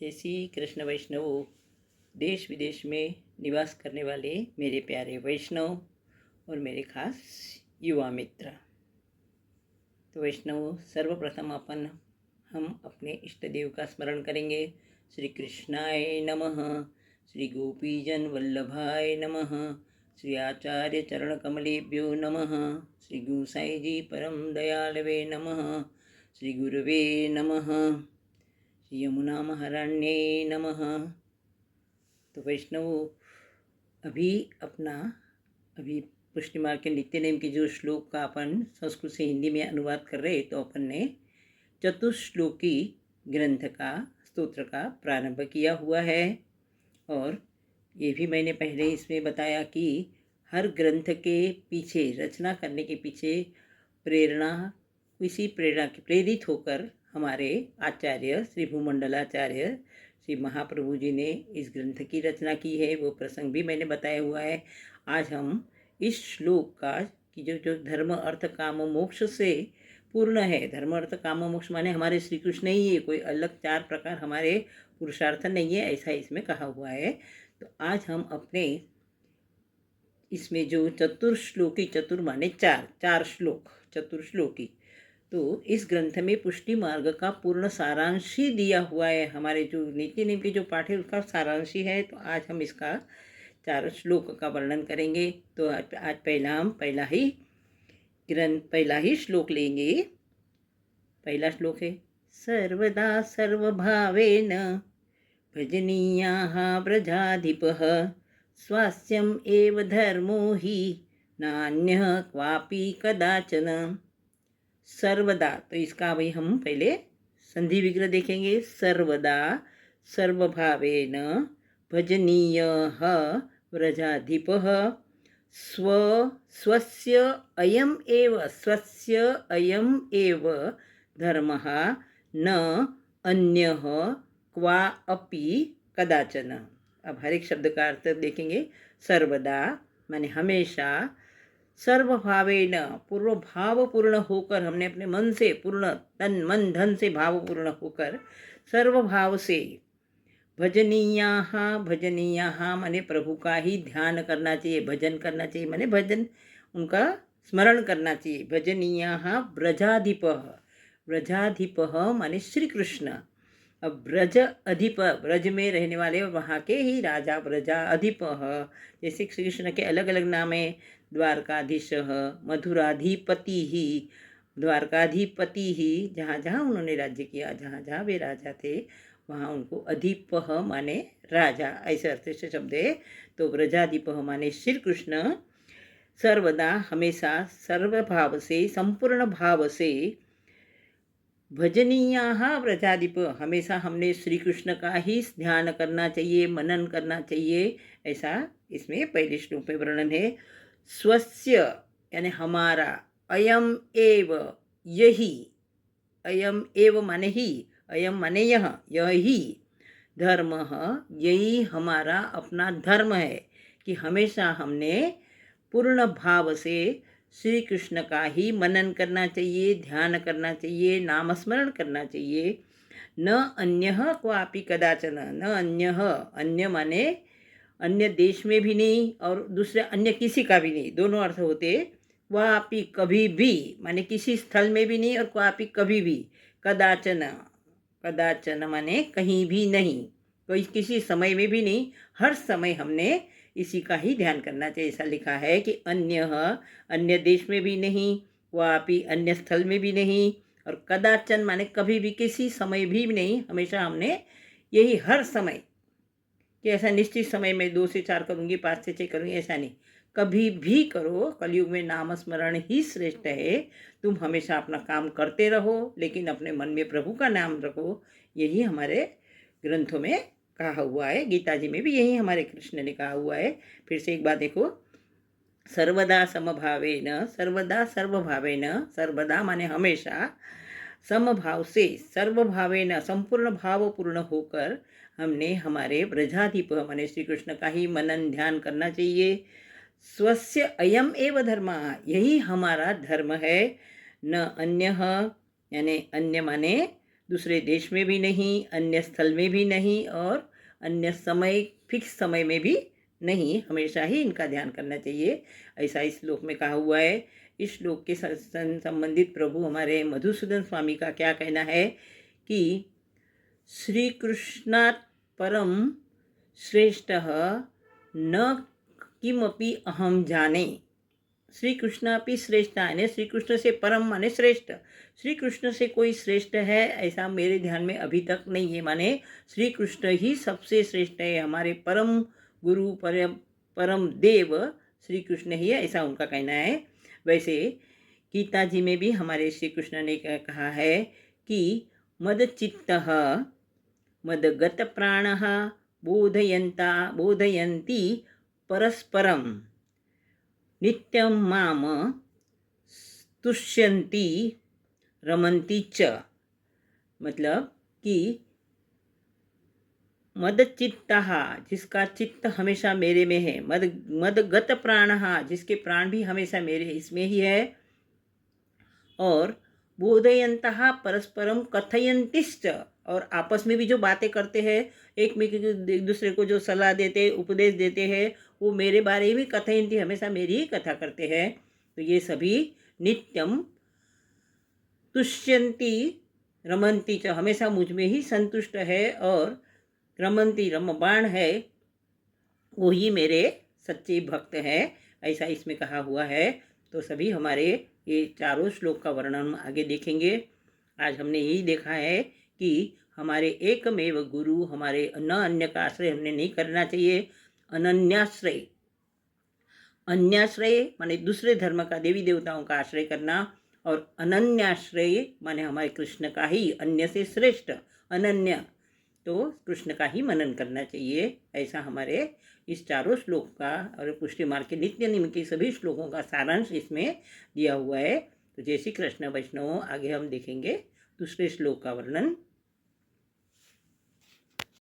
जय श्री कृष्ण वैष्णवों, देश विदेश में निवास करने वाले मेरे प्यारे वैष्णव और मेरे खास युवा मित्र। तो वैष्णव, सर्वप्रथम हम अपने इष्ट देव का स्मरण करेंगे। श्री कृष्णाय नमः, श्री गोपीजन वल्लभाय नमः, श्री आचार्य चरण कमलेभ्यो नमः, श्री गोसाई जी परम दयालवे नमः, श्री गुरुवे नमः, श्री यमुना महाराण्ये नमः। तो वैष्णव, अभी पुष्टि मार्ग के नित्य नेम के जो श्लोक का अपन संस्कृत से हिंदी में अनुवाद कर रहे, तो अपन ने चतुश्लोकी ग्रंथ का स्तोत्र का प्रारंभ किया हुआ है। और ये भी मैंने पहले इसमें बताया कि हर ग्रंथ के पीछे, रचना करने के पीछे किसी प्रेरणा के प्रेरित होकर हमारे आचार्य श्री भूमंडलाचार्य श्री महाप्रभु जी ने इस ग्रंथ की रचना की है। वो प्रसंग भी मैंने बताया हुआ है। आज हम इस श्लोक का कि जो धर्म अर्थ काम मोक्ष से पूर्ण है, धर्म अर्थ काम मोक्ष माने हमारे श्री कृष्ण ही है, कोई अलग 4 प्रकार हमारे पुरुषार्थ नहीं है, ऐसा इसमें कहा हुआ है। तो आज हम अपने इसमें जो चतुर्श्लोकी, चतुर माने 4 श्लोक, चतुर्श्लोकी, तो इस ग्रंथ में पुष्टि मार्ग का पूर्ण सारांश ही दिया हुआ है। हमारे जो नीति नियम के जो पाठ है उसका सारांश ही है। तो आज हम इसका 4 श्लोक का वर्णन करेंगे। तो आज पहला ही श्लोक लेंगे। पहला श्लोक है, सर्वदा सर्वभावेन भजनीयाः व्रजाधिपः स्वास्यम् एव धर्मो हि नान्यः क्वापि कदाचन। सर्वदा, तो इसका भाई हम पहले संधि विग्रह देखेंगे। सर्वदा सर्वभावेन भजनीयः व्रजाधिपः स्वस्य अयम् एव धर्मः न अन्यः क्वा अपि कदाचन। अब हर एक शब्द का अर्थ देखेंगे। सर्वदा माने हमेशा, सर्वभावेन पूर्व भावपूर्ण होकर, हमने अपने मन से पूर्ण तन मन धन से भावपूर्ण होकर सर्वभाव से, भजनीयाः माने प्रभु का ही ध्यान करना चाहिए, भजन करना चाहिए माने भजन उनका स्मरण करना चाहिए। भजनीयाः व्रजाधिपः माने श्री कृष्ण। अब ब्रज अधिप, ब्रज में रहने वाले वहाँ के ही राजा व्रजाधिपः, जैसे श्री कृष्ण के अलग अलग नाम है। द्वारकाधीशः, मधुराधिपति, जहाँ जहाँ उन्होंने राज्य किया, जहाँ जहाँ वे राजा थे, वहाँ उनको अधिपः माने राजा, ऐसे अर्थ से शब्द है। तो व्रजाधिपः माने श्री कृष्ण सर्वदा हमेशा सर्वभाव से, संपूर्ण भाव से, भजनीयाः व्रजाधिप, हमेशा हमने श्री कृष्ण का ही ध्यान करना चाहिए, मनन करना चाहिए, ऐसा इसमें पहले श्लोक में वर्णन है। स्वस्य यानी हमारा, अयम एव यही, अयम एव माने ही, अयम माने यह ही, धर्म यही हमारा अपना धर्म है कि हमेशा हमने पूर्ण भाव से श्री कृष्ण का ही मनन करना चाहिए, ध्यान करना चाहिए, नाम स्मरण करना चाहिए। न अन्यः क्वापि कदाचन, न अन्यः, अन्य माने अन्य देश में भी नहीं और दूसरे अन्य किसी का भी नहीं, दोनों अर्थ होते। क्वापि कभी भी माने किसी स्थल में भी नहीं, और क्वापि कभी भी, कदाचन माने कहीं भी नहीं, कोई किसी समय में भी नहीं, हर समय हमने इसी का ही ध्यान करना चाहिए। ऐसा लिखा है कि अन्य देश में भी नहीं, क्वापि अन्य स्थल में भी नहीं, और कदाचन माने कभी भी, किसी समय भी नहीं, हमेशा हमने यही हर समय, कि ऐसा निश्चित समय में 2 से 4 करूँगी, 5 से 6 करूँगी, ऐसा नहीं, कभी भी करो। कलयुग में नाम स्मरण ही श्रेष्ठ है। तुम हमेशा अपना काम करते रहो, लेकिन अपने मन में प्रभु का नाम रखो। यही हमारे ग्रंथों में कहा हुआ है, गीता जी में भी यही हमारे कृष्ण ने कहा हुआ है। फिर से एक बात देखो, सर्वदा समभावेन, सर्वदा सर्वभावेन, सर्वदा माने हमेशा, समभाव से, सर्वभावेन संपूर्ण भावपूर्ण होकर हमने हमारे व्रजाधिप माने श्री कृष्ण का ही मनन ध्यान करना चाहिए। स्वस्य अयम एव धर्म, यही हमारा धर्म है। न अन्यः यानी अन्य माने दूसरे देश में भी नहीं, अन्य स्थल में भी नहीं और अन्य समय फिक्स समय में भी नहीं, हमेशा ही इनका ध्यान करना चाहिए, ऐसा इस श्लोक में कहा हुआ है। इस श्लोक के संबंधित प्रभु हमारे मधुसूदन स्वामी का क्या कहना है कि श्री कृष्णात् परम श्रेष्ठः न किमपि अहम जाने। श्री कृष्णापि श्रेष्ठ यानी श्री कृष्ण से परम माने श्रेष्ठ, श्री कृष्ण से कोई श्रेष्ठ है ऐसा मेरे ध्यान में अभी तक नहीं है, माने श्री कृष्ण ही सबसे श्रेष्ठ है, हमारे परम गुरु परम देव श्री कृष्ण ही है, ऐसा उनका कहना है। वैसे गीता जी में भी हमारे श्री कृष्ण ने कहा है कि मदचित्तः मदगत प्राणः बोधयन्ति परस्परम नित्यं माम तुष्यन्ति रमन्ति च। मतलब कि मद चित्तः जिसका चित्त हमेशा मेरे में है, मदगत प्राणः जिसके प्राण भी हमेशा मेरे इसमें ही है, और बोधयन्तः परस्परम कथयन्तिश्च और आपस में भी जो बातें करते हैं, एक दूसरे को जो सलाह देते उपदेश देते हैं, वो मेरे बारे में कथयन्ति हमेशा मेरी ही कथा करते हैं। तो ये सभी नित्यम तुष्यन्ति रमन्ति च हमेशा मुझ में ही संतुष्ट है और रमन्ति रमबाण है, वो ही मेरे सच्चे भक्त हैं, ऐसा इसमें कहा हुआ है। तो सभी हमारे ये चारों श्लोक का वर्णन हम आगे देखेंगे। आज हमने यही देखा है कि हमारे एकमेव गुरु, हमारे न अन्य का आश्रय हमने नहीं करना चाहिए। अनन्याश्रय, अन्याश्रय माने दूसरे धर्म का देवी देवताओं का आश्रय करना, और अनन्याश्रय माने हमारे कृष्ण का ही, अन्य से श्रेष्ठ अनन्य, तो कृष्ण का ही मनन करना चाहिए, ऐसा हमारे इस चारों श्लोक का और पुष्टि मार्ग के नित्य नियम के सभी श्लोकों का सारांश इसमें दिया हुआ है। तो जय श्री कृष्ण वैष्णव। आगे हम देखेंगे दूसरे श्लोक का वर्णन।